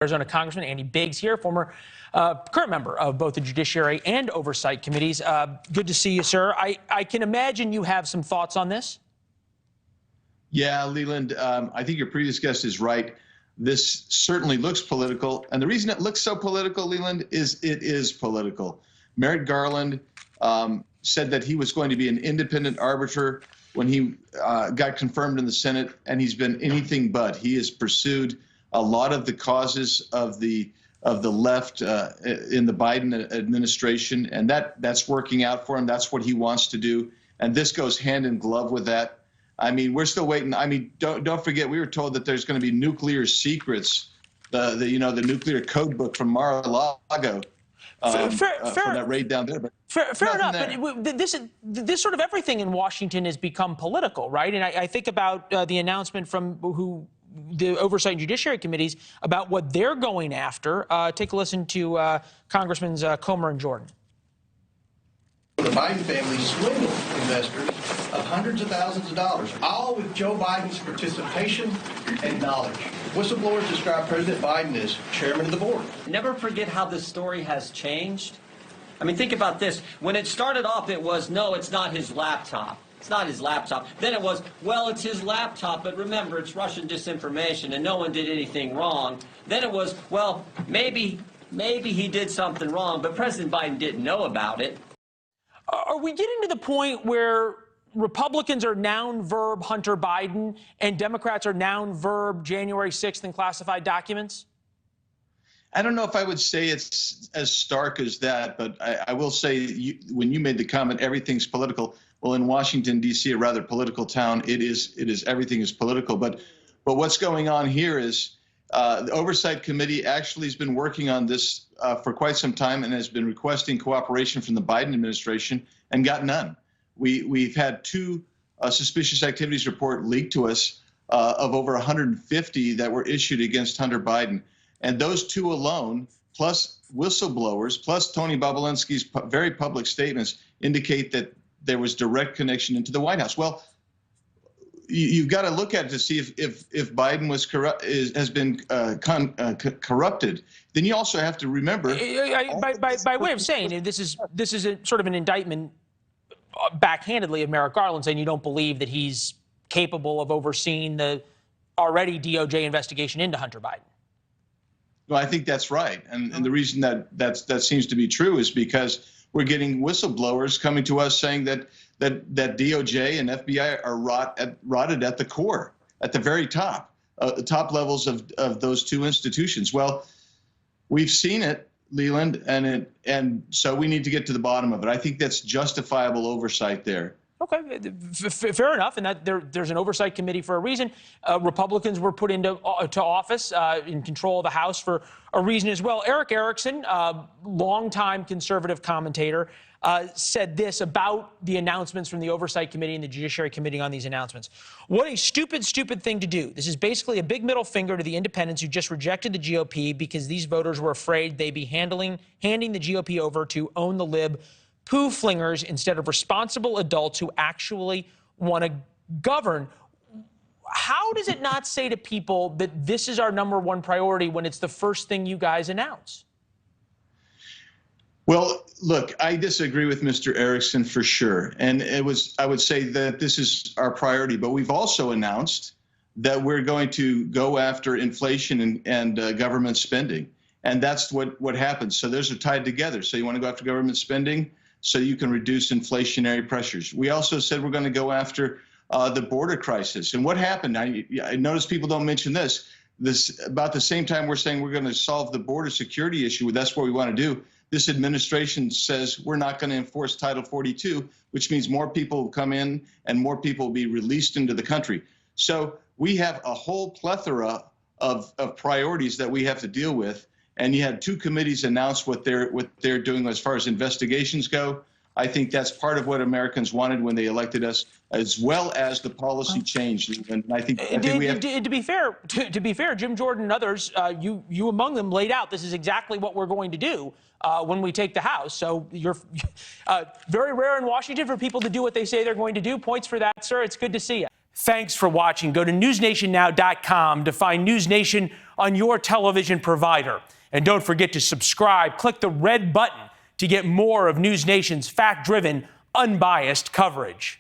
Arizona Congressman Andy Biggs here, former current member of both the Judiciary and Oversight Committees. Good to see you, sir. I can imagine you have some thoughts on this. Yeah, Leland, I think your previous guest is right. This certainly looks political. And the reason it looks so political, Leland, is it is political. Merrick Garland said that he was going to be an independent arbiter when he got confirmed in the Senate, and he's been anything but. He has pursued a lot of the causes of the left in the Biden administration, and that's working out for him. That's what he wants to do, and this goes hand in glove with that. I mean, we're still waiting. I mean, don't forget, we were told that there's going to be nuclear secrets, the nuclear code book from Mar-a-Lago. From that raid down there. But fair enough. But this sort of everything in Washington has become political, right? And I think about the announcement from the Oversight and Judiciary Committees about what they're going after. Take a listen to Congressmen Comer and Jordan. The Biden family swindled investors of hundreds of thousands of dollars, all with Joe Biden's participation and knowledge. Whistleblowers describe President Biden as chairman of the board. Never forget how this story has changed. I mean, think about this. When it started off, it was, no, it's not his laptop. It's not his laptop. Then it was, well, it's his laptop, but remember, it's Russian disinformation and no one did anything wrong. Then it was, well, maybe he did something wrong, but President Biden didn't know about it. Are we getting to the point where Republicans are noun verb Hunter Biden and Democrats are noun verb January 6th in classified documents? I don't know if I would say it's as stark as that, but I will say when you made the comment, everything's political. Well, in Washington, D.C., a rather political town, it is everything is political. But what's going on here is the Oversight Committee actually has been working on this for quite some time and has been requesting cooperation from the Biden administration and got none. We've had two suspicious activities report leaked to us of over 150 that were issued against Hunter Biden. And those two alone, plus whistleblowers, plus Tony Bobulinski's very public statements, indicate that there was direct connection into the White House. Well, you've got to look at it to see if Biden was has been corrupted. Then you also have to remember. By way of saying, this is sort of an indictment backhandedly of Merrick Garland, saying you don't believe that he's capable of overseeing the already DOJ investigation into Hunter Biden. Well, I think that's right, and the reason that seems to be true is because we're getting whistleblowers coming to us saying that DOJ and FBI are rotted at the core, at the very top, the top levels of those two institutions. Well, we've seen it, Leland, and so we need to get to the bottom of it. I think that's justifiable oversight there. Okay, fair enough, and that there's an oversight committee for a reason. Republicans were put into office in control of the House for a reason as well. Eric Erickson, longtime conservative commentator, said this about the announcements from the Oversight Committee and the Judiciary Committee on these announcements. What a stupid, stupid thing to do. This is basically a big middle finger to the independents who just rejected the GOP because these voters were afraid they'd be handing the GOP over to own the lib poo flingers instead of responsible adults who actually want to govern. How does it not say to people that this is our #1 priority when it's the first thing you guys announce? Well, look, I disagree with Mr. Erickson for sure. And I would say that this is our priority, but we've also announced that we're going to go after inflation and government spending. And that's what happens. So those are tied together. So you want to go after government spending so you can reduce inflationary pressures. We also said we're going to go after the border crisis. And what happened? I notice people don't mention this. About the same time we're saying we're going to solve the border security issue, that's what we want to do. This administration says we're not going to enforce Title 42, which means more people will come in and more people will be released into the country. So we have a whole plethora of priorities that we have to deal with. And you had two committees announce what they're doing as far as investigations go. I think that's part of what Americans wanted when they elected us, as well as the policy change. And I think we have to be fair, Jim Jordan and others, you among them laid out this is exactly what we're going to do when we take the House. So you're very rare in Washington for people to do what they say they're going to do. Points for that, sir. It's good to see you. Thanks for watching. Go to newsnationnow.com to find NewsNation on your television provider. And don't forget to subscribe. Click the red button to get more of NewsNation's fact-driven, unbiased coverage.